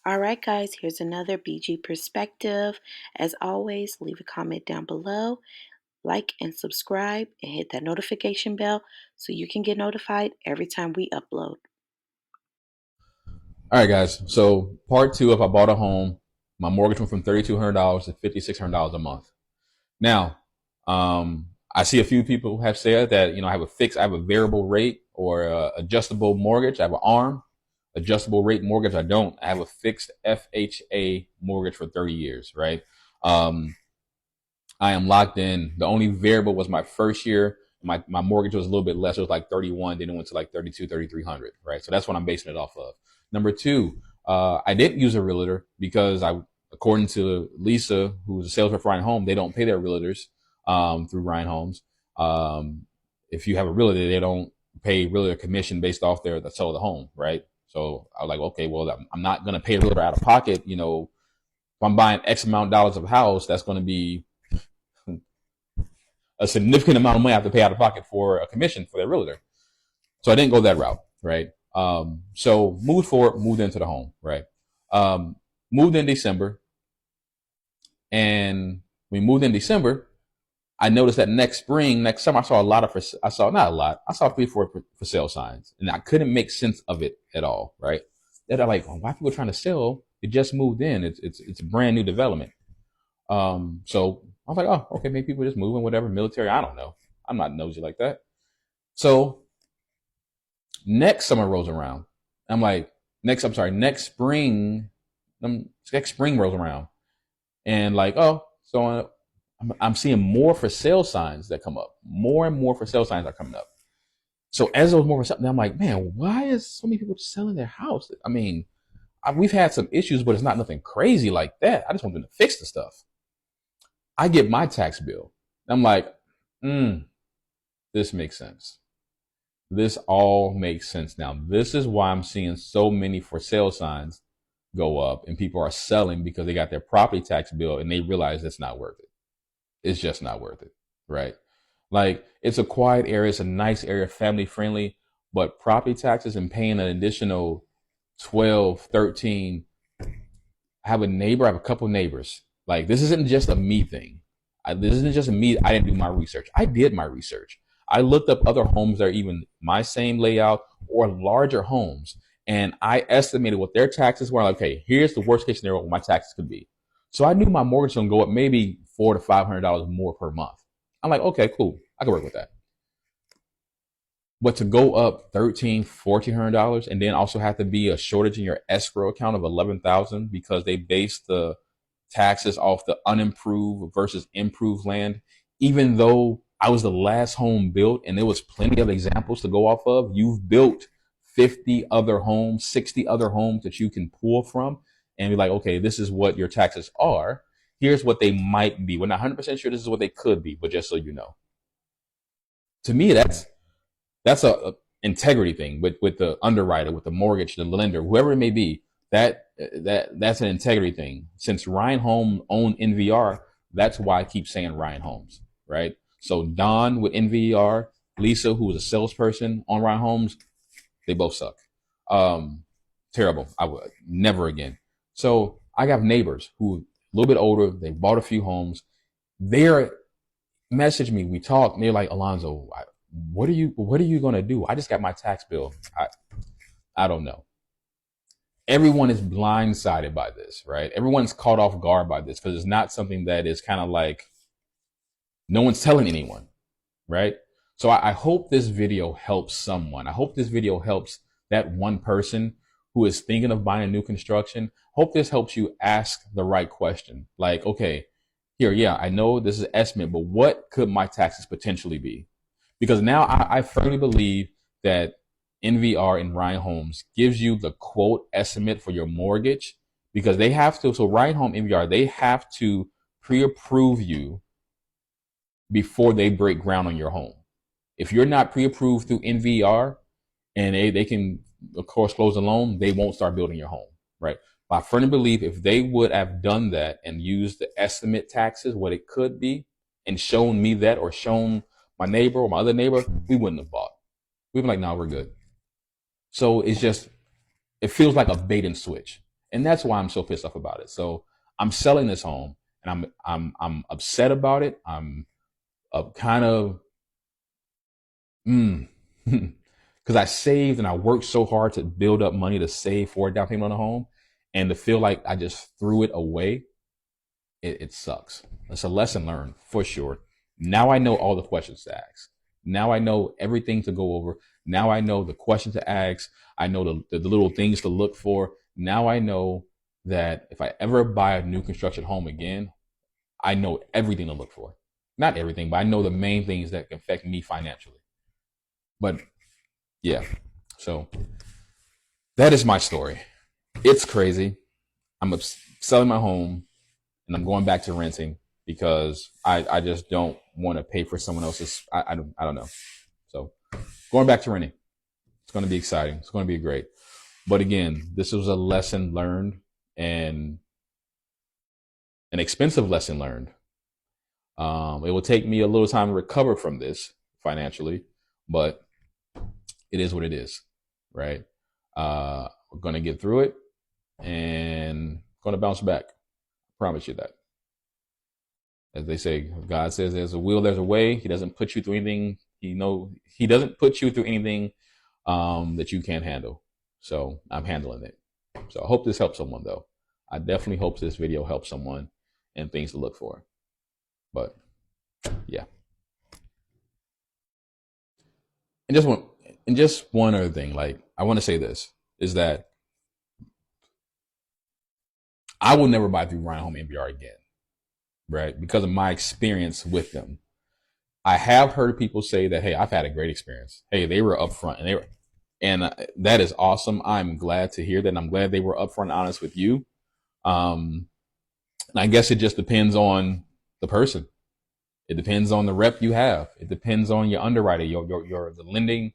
All right, guys, here's another BG perspective. As always, leave a comment down below, like and subscribe, and hit that notification bell so you can get notified every time we upload. All right, guys. So part two, if I bought a home, my mortgage went from $3,200 to $5,600 a month. Now, I see a few people have said that, I have a variable rate or adjustable mortgage. I have an ARM, adjustable rate mortgage. I don't. I have a fixed FHA mortgage for 30 years, right? Um, I am locked in. The only variable was my first year. My mortgage was a little bit less. It was like 31. Then it went to like 32, 3,300, right? So that's what I'm basing it off of. Number two, I didn't use a realtor because according to Lisa, who's a sales rep for Ryan Home, they don't pay their realtors, through Ryan Homes. If you have a realtor, they don't pay realtor commission based off the sale of the home, right? So I was like, okay, well, I'm not going to pay a realtor out of pocket. If I'm buying X amount of dollars of house, that's going to be a significant amount of money I have to pay out of pocket for a commission for their realtor. So I didn't go that route, right? So moved forward, moved into the home, right? Moved in December, and we moved in December. I noticed that next summer, I saw not a lot, I saw 3, 4 for sale signs, and I couldn't make sense of it at all, right? That are like, why are people trying to sell? It just moved in. It's a brand new development. So I was like, oh, okay, maybe people just moving, whatever, military. I don't know. I'm not nosy like that. So next summer rolls around. I'm like, next spring, next spring rolls around. And like, oh, so I'm seeing more for sale signs that come up. More and more for sale signs are coming up. So as those more for sale, I'm like, man, why is so many people selling their house? I mean, we've had some issues, but it's not nothing crazy like that. I just want them to fix the stuff. I get my tax bill. I'm like, this makes sense. This all makes sense now. This is why I'm seeing so many for sale signs go up and people are selling because they got their property tax bill and they realize it's not worth it. It's just not worth it, right? Like, it's a quiet area. It's a nice area, family friendly, but property taxes and paying an additional 12, 13. I have a couple neighbors. Like, this isn't just a me thing. This isn't just a me. I didn't do my research. I did my research. I looked up other homes that are even my same layout or larger homes, and I estimated what their taxes were. Like, okay, here's the worst case scenario what my taxes could be. So I knew my mortgage was going to go up maybe $400 to $500 more per month. I'm like, okay, cool. I can work with that. But to go up $1,300, $1,400, and then also have to be a shortage in your escrow account of 11,000 because they base the taxes off the unimproved versus improved land, even though I was the last home built and there was plenty of examples to go off of. You've built 50 other homes, 60 other homes that you can pull from and be like, okay, this is what your taxes are. Here's what they might be. We're not 100% sure this is what they could be, but just so you know. To me, that's a integrity thing with the underwriter, with the mortgage, the lender, whoever it may be. That's an integrity thing. Since Ryan Home owned NVR, that's why I keep saying Ryan Homes, right? So Don with NVR, Lisa, who was a salesperson on Ryan Homes, they both suck. Terrible. I would never again. So I have neighbors who a little bit older. They bought a few homes. They're message me. We talk. And they're like, Alonzo, what are you going to do? I just got my tax bill. I don't know. Everyone is blindsided by this, right? Everyone's caught off guard by this because it's not something that is kind of like no one's telling anyone, right? So I hope this video helps someone. I hope this video helps that one person who is thinking of buying new construction. Hope this helps you ask the right question. Like, okay, here, yeah, I know this is an estimate, but what could my taxes potentially be? Because now I firmly believe that NVR and Ryan Homes gives you the quote estimate for your mortgage because they have to. So Ryan Home NVR, they have to pre-approve you before they break ground on your home. If you're not pre-approved through NVR and they can, of course, close the loan, they won't start building your home, right? I firmly believe if they would have done that and used the estimate taxes, what it could be, and shown me that or shown my neighbor or my other neighbor, we wouldn't have bought. We'd be like, no, we're good. So it feels like a bait and switch. And that's why I'm so pissed off about it. So I'm selling this home, and I'm upset about it. I'm kind of because I saved and I worked so hard to build up money to save for a down payment on a home, and to feel like I just threw it away, it sucks. It's a lesson learned for sure. Now I know all the questions to ask. Now I know everything to go over. Now I know the questions to ask. I know the little things to look for. Now I know that if I ever buy a new construction home again, I know everything to look for. Not everything, but I know the main things that can affect me financially. But yeah, so that is my story. It's crazy. I'm selling my home and I'm going back to renting because I just don't want to pay for someone else's. I don't know. So going back to renting, it's going to be exciting. It's going to be great. But again, this was a lesson learned and an expensive lesson learned. It will take me a little time to recover from this financially, but it is what it is, right? We're going to get through it and going to bounce back. I promise you that. As they say, God says there's a will, there's a way. He doesn't put you through anything. He doesn't put you through anything that you can't handle. So I'm handling it. So I hope this helps someone, though. I definitely hope this video helps someone and things to look for. But yeah, and just one other thing, like I want to say this is that I will never buy through Ryan Home NVR again, right? Because of my experience with them. I have heard people say that, hey, I've had a great experience. Hey, they were upfront and that is awesome. I'm glad to hear that. And I'm glad they were upfront and honest with you. And I guess it just depends on the person. It depends on the rep you have. It depends on your underwriter, the lending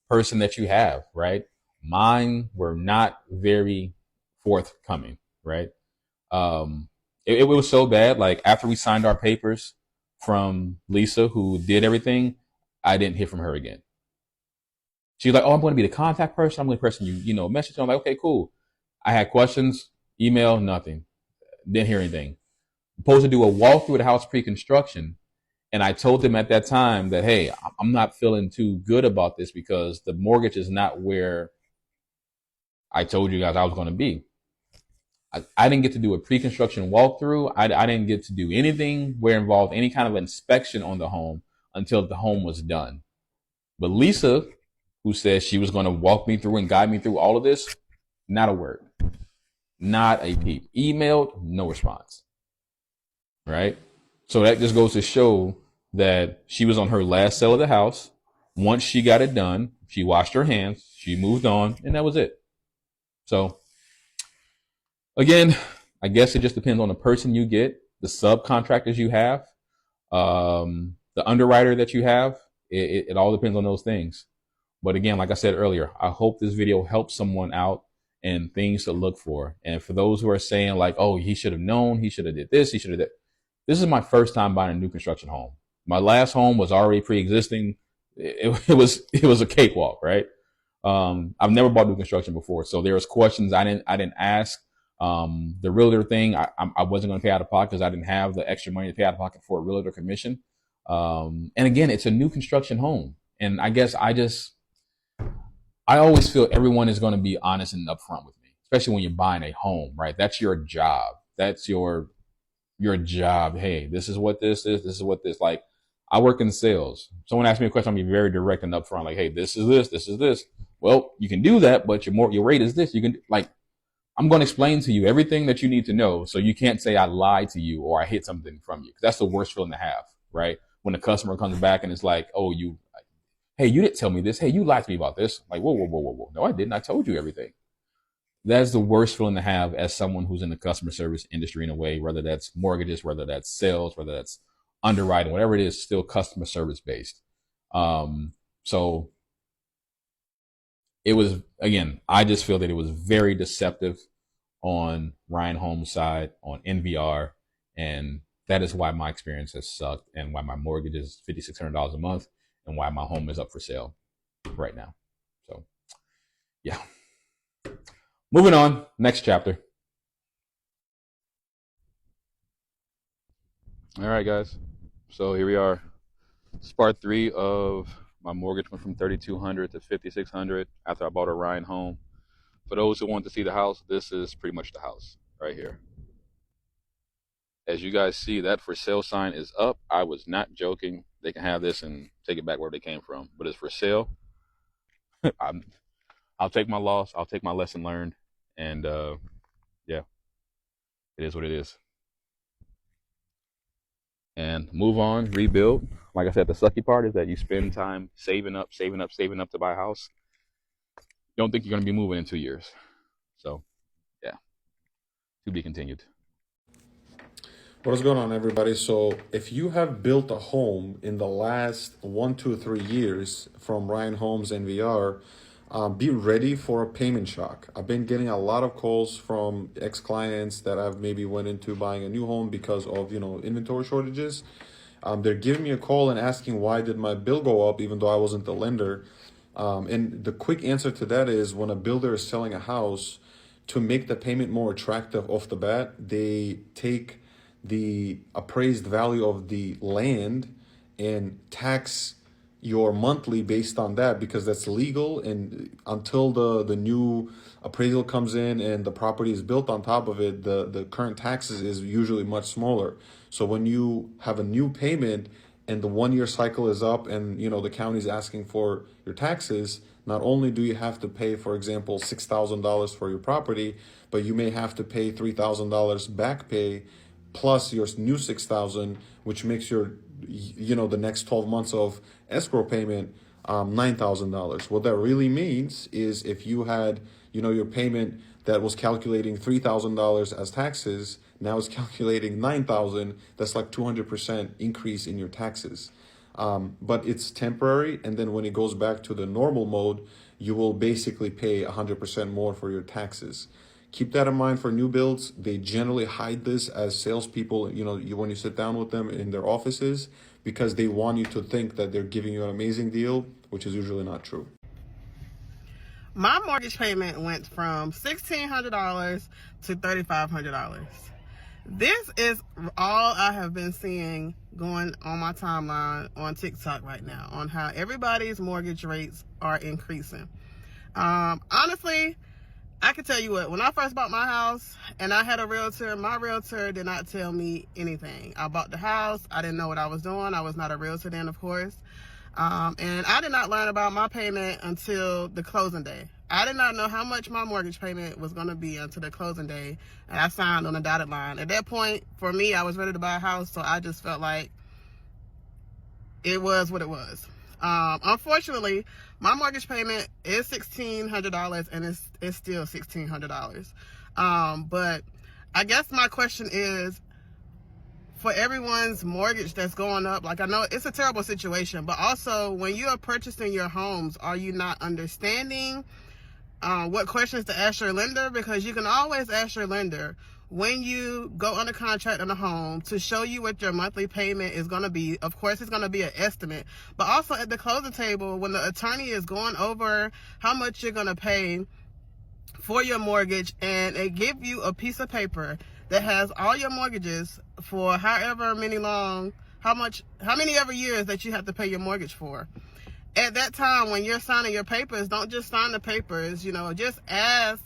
person that you have, right? Mine were not very forthcoming, right? It was so bad. Like after we signed our papers from Lisa, who did everything, I didn't hear from her again. She's like, "Oh, I'm going to be the contact person. I'm going to person you message." I'm like, "Okay, cool." I had questions, email, nothing. Didn't hear anything. I'm supposed to do a walkthrough of the house pre-construction, and I told them at that time that, hey, I'm not feeling too good about this because the mortgage is not where I told you guys I was going to be. I didn't get to do a pre-construction walkthrough. I didn't get to do anything where it involved any kind of inspection on the home until the home was done. But Lisa, who said she was going to walk me through and guide me through all of this, not a word, not a peep. Emailed, no response. Right? So that just goes to show that she was on her last sale of the house. Once she got it done, she washed her hands, she moved on, and that was it. So again, I guess it just depends on the person you get, the subcontractors you have, the underwriter that you have. It all depends on those things. But again, like I said earlier, I hope this video helps someone out and things to look for. And for those who are saying like, oh, he should have known, he should have did this, he should have did. This is my first time buying a new construction home. My last home was already pre-existing. It was a cakewalk, right? I've never bought new construction before, so there was questions I didn't ask. The realtor thing, I wasn't going to pay out of pocket because I didn't have the extra money to pay out of pocket for a realtor commission. And again, it's a new construction home, and I guess I always feel everyone is going to be honest and upfront with me, especially when you're buying a home, right? That's your job. That's your job. Hey, this is what this is. This is what this like. I work in sales. Someone asks me a question, I'm be very direct and upfront. Like, hey, this is this. This is this. Well, you can do that, but your rate is this. You can like. I'm going to explain to you everything that you need to know, so you can't say I lied to you or I hid something from you. Because that's the worst feeling to have, right? When the customer comes back and it's like, oh, hey, you didn't tell me this. Hey, you lied to me about this. Like, whoa, whoa, whoa, whoa, whoa. No, I didn't. I told you everything. That's the worst feeling to have as someone who's in the customer service industry in a way, whether that's mortgages, whether that's sales, whether that's underwriting, whatever it is, still customer service based. So it was, again, I just feel that it was very deceptive on Ryan Holmes' side, on NVR, and that is why my experience has sucked and why my mortgage is $5,600 a month and why my home is up for sale right now. So, yeah. Moving on, next chapter. All right, guys. So here we are. It's part three of my mortgage went from 3,200 to 5,600 after I bought a Ryan home. For those who want to see the house, this is pretty much the house right here. As you guys see, that for sale sign is up. I was not joking. They can have this and take it back where they came from, but it's for sale. I'm, I'll take my loss. I'll take my lesson learned, and yeah, it is what it is. And move on, rebuild. Like I said, the sucky part is that you spend time saving up, saving up, saving up to buy a house. You don't think you're going to be moving in 2 years. So, yeah, to be continued. What is going on, everybody? So, if you have built a home in the last 1, 2, 3 years from Ryan Homes and VR, be ready for a payment shock. I've been getting a lot of calls from ex-clients that I've maybe went into buying a new home because of inventory shortages. They're giving me a call and asking why did my bill go up even though I wasn't the lender. And the quick answer to that is when a builder is selling a house, to make the payment more attractive off the bat, they take the appraised value of the land and tax your monthly based on that because that's legal. And until the new appraisal comes in and the property is built on top of it, the current taxes is usually much smaller. So when you have a new payment and the 1 year cycle is up and the county is asking for your taxes, not only do you have to pay, for example, $6,000 for your property, but you may have to pay $3,000 back pay plus your new 6,000, which makes your the next 12 months of escrow payment $9,000. What that really means is if you had your payment that was calculating $3,000 as taxes, now it's calculating 9,000. That's like 200% increase in your taxes. But it's temporary, and then when it goes back to the normal mode, you will basically pay 100% more for your taxes. Keep that in mind for new builds. They generally hide this as salespeople, when you sit down with them in their offices, because they want you to think that they're giving you an amazing deal, which is usually not true. My mortgage payment went from $1,600 to $3,500. This is all I have been seeing going on my timeline on TikTok right now on how everybody's mortgage rates are increasing. Honestly, I can tell you what, when I first bought my house and I had a realtor, my realtor did not tell me anything. I bought the house. I didn't know what I was doing. I was not a realtor then, of course. And I did not learn about my payment until the closing day. I did not know how much my mortgage payment was going to be until the closing day. And I signed on the dotted line. At that point, for me, I was ready to buy a house. So I just felt like it was what it was. Unfortunately, my mortgage payment is $1,600 and it's still $1,600. But I guess my question is, for everyone's mortgage that's going up, like I know it's a terrible situation, but also when you are purchasing your homes, are you not understanding what questions to ask your lender? Because you can always ask your lender when you go under contract on a home to show you what your monthly payment is going to be. Of course, it's going to be an estimate, but also at the closing table, when the attorney is going over how much you're going to pay for your mortgage, and they give you a piece of paper that has all your mortgages for however many how many ever years that you have to pay your mortgage for. At that time, when you're signing your papers, don't just sign the papers, just ask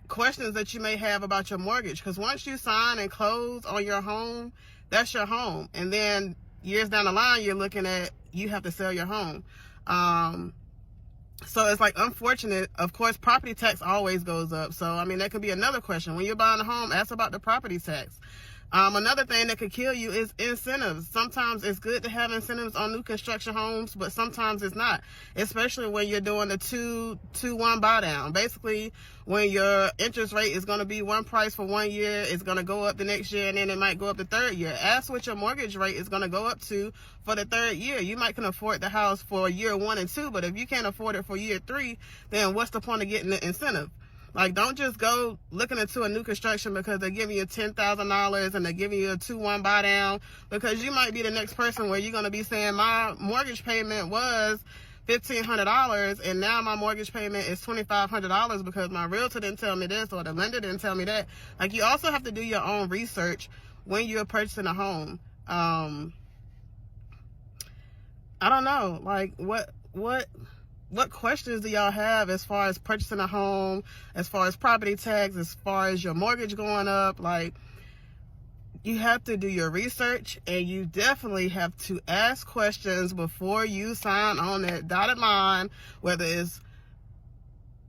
questions that you may have about your mortgage. Because once you sign and close on your home, that's your home. And then years down the line, you're looking at, you have to sell your home. So it's like unfortunate. Of course, property tax always goes up. So, that could be another question. When you're buying a home, ask about the property tax. Another thing that could kill you is incentives. Sometimes it's good to have incentives on new construction homes, but sometimes it's not, especially when you're doing the 2-1 buy down. Basically, when your interest rate is going to be one price for 1 year, it's going to go up the next year, and then it might go up the third year. Ask what your mortgage rate is going to go up to for the third year. You might can afford the house for year 1 and 2, but if you can't afford it for year 3, then what's the point of getting the incentive? Like, don't just go looking into a new construction because they're giving you $10,000 and they're giving you a 2-1 buy down, because you might be the next person where you're going to be saying, my mortgage payment was $1,500 and now my mortgage payment is $2,500 because my realtor didn't tell me this or the lender didn't tell me that. Like, you also have to do your own research when you're purchasing a home. I don't know, like what questions do y'all have as far as purchasing a home, as far as property tax, as far as your mortgage going up? Like, you have to do your research, and you definitely have to ask questions before you sign on that dotted line, whether it's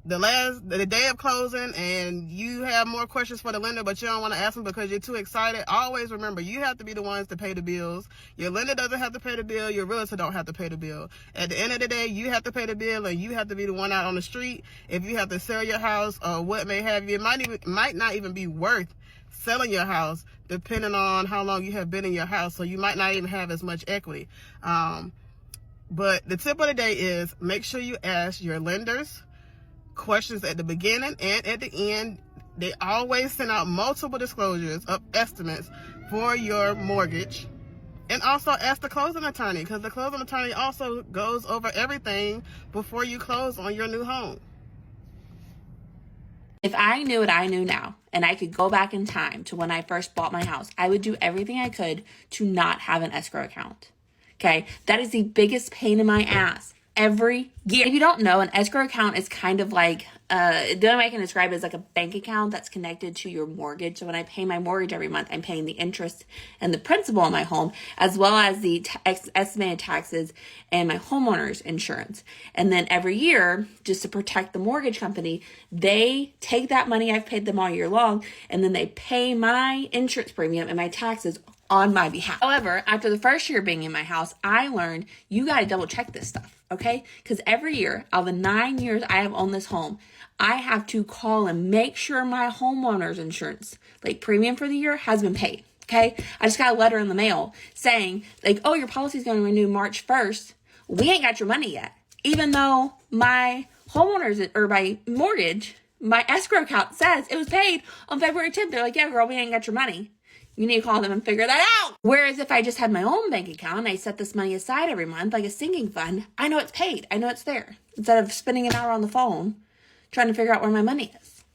the day of closing and you have more questions for the lender, but you don't want to ask them because you're too excited. Always remember, you have to be the ones to pay the bills. Your lender doesn't have to pay the bill. Your realtor don't have to pay the bill. At the end of the day, you have to pay the bill, and you have to be the one out on the street. If you have to sell your house or what may have you, it might not even be worth selling your house, depending on how long you have been in your house. So you might not even have as much equity. But the tip of the day is, make sure you ask your lenders questions at the beginning and at the end. They always send out multiple disclosures of estimates for your mortgage. And also ask the closing attorney, because the closing attorney also goes over everything before you close on your new home. If I knew what I knew now, and I could go back in time to when I first bought my house, I would do everything I could to not have an escrow account. Okay? That is the biggest pain in my ass every year. If you don't know, an escrow account is kind of like, the only way I can describe it is like a bank account that's connected to your mortgage. So when I pay my mortgage every month, I'm paying the interest and the principal on my home, as well as the estimated taxes and my homeowner's insurance. And then every year, just to protect the mortgage company, they take that money I've paid them all year long, and then they pay my insurance premium and my taxes on my behalf. However, after the first year being in my house, I learned you got to double check this stuff, okay? Because every year, out of the 9 years I have owned this home, I have to call and make sure my homeowner's insurance, like premium for the year, has been paid, okay? I just got a letter in the mail saying, like, oh, your policy's going to renew March 1st. We ain't got your money yet. Even though my homeowner's, or my mortgage, my escrow account says it was paid on February 10th. They're like, yeah, girl, we ain't got your money. You need to call them and figure that out. Whereas if I just had my own bank account and I set this money aside every month like a sinking fund, I know it's paid. I know it's there. Instead of spending an hour on the phone trying to figure out where my money is.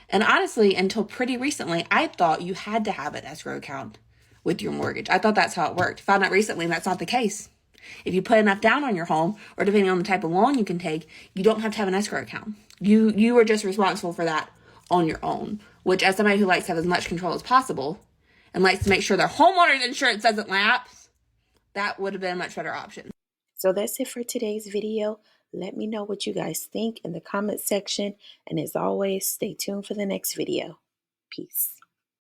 And honestly, until pretty recently, I thought you had to have an escrow account with your mortgage. I thought that's how it worked. Found out recently that's not the case. If you put enough down on your home, or depending on the type of loan you can take, you don't have to have an escrow account. You are just responsible for that on your own, which, as somebody who likes to have as much control as possible and likes to make sure their homeowner's insurance doesn't lapse, that would have been a much better option. So that's it for today's video. Let me know what you guys think in the comment section. And as always, stay tuned for the next video. Peace.